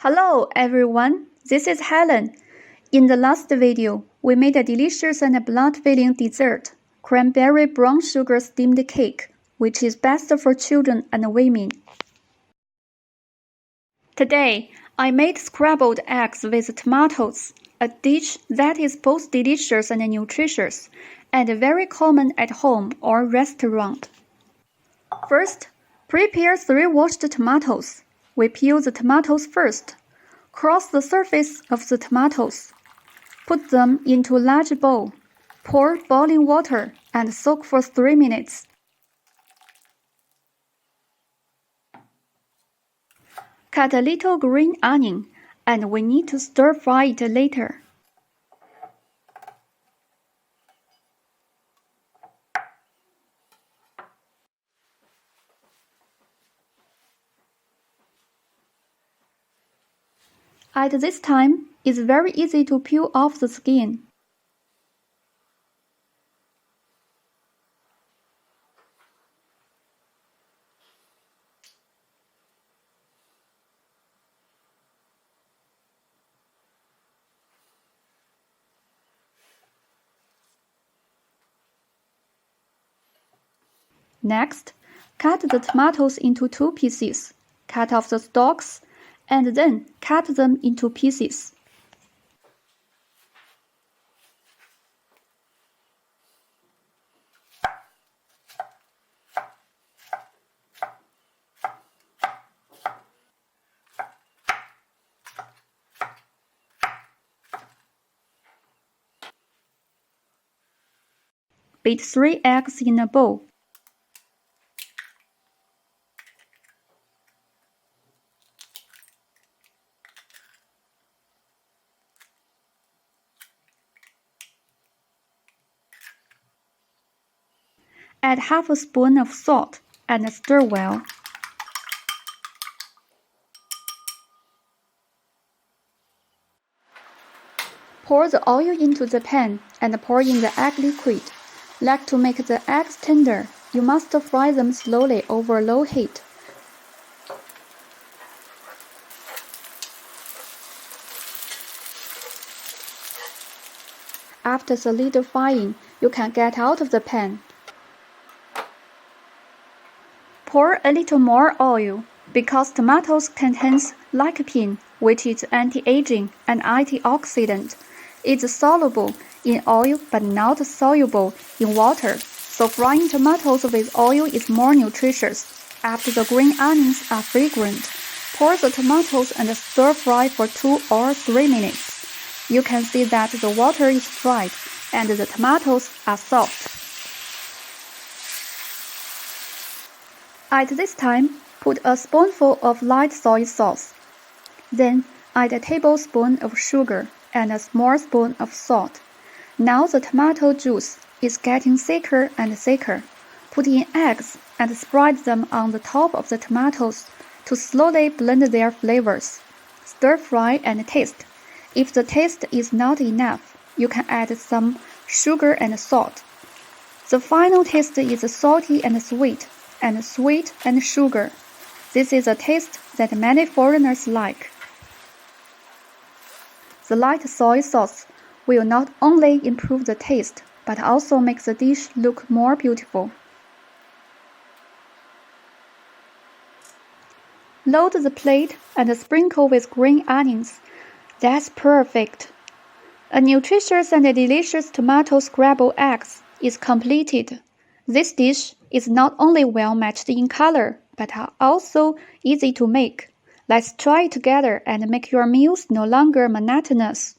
Hello everyone, this is Helen. In the last video, we made a delicious and blood-filling dessert, cranberry brown sugar steamed cake, which is best for children and women. Today, I made scrambled eggs with tomatoes, a dish that is both delicious and nutritious, and very common at home or restaurant. First, prepare 3 washed tomatoes. We peel the tomatoes first. Cross the surface of the tomatoes. Put them into a large bowl. Pour boiling water and soak for 3 minutes. Cut a little green onion, and we need to stir fry it later. At this time, it's very easy to peel off the skin. Next, cut the tomatoes into 2 pieces, cut off the stalks, and then cut them into pieces. Beat 3 eggs in a bowl. Add half a spoon of salt and stir well. Pour the oil into the pan and pour in the egg liquid. Like to make the eggs tender, you must fry them slowly over low heat. After solidifying, you can get out of the pan. Pour a little more oil, because tomatoes contains lycopene, which is anti-aging and antioxidant. It's soluble in oil but not soluble in water, so frying tomatoes with oil is more nutritious. After the green onions are fragrant, pour the tomatoes and stir fry for 2 or 3 minutes. You can see that the water is dried and the tomatoes are soft. At this time, put a spoonful of light soy sauce. Then add a tablespoon of sugar and a small spoon of salt. Now the tomato juice is getting thicker and thicker. Put in eggs and spread them on the top of the tomatoes to slowly blend their flavors. Stir fry and taste. If the taste is not enough, you can add some sugar and salt. The final taste is salty and sweet and sugar. This is a taste that many foreigners like. The light soy sauce will not only improve the taste, but also make the dish look more beautiful. Load the plate and sprinkle with green onions. That's perfect. A nutritious and delicious tomato scrambled eggs is completed. This dish is not only well matched in color, but also easy to make. Let's try it together and make your meals no longer monotonous.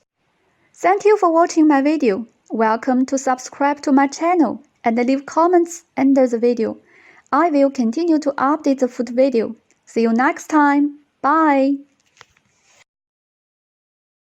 Thank you for watching my video. Welcome to subscribe to my channel and leave comments under the video. I will continue to update the food video. See you next time. Bye.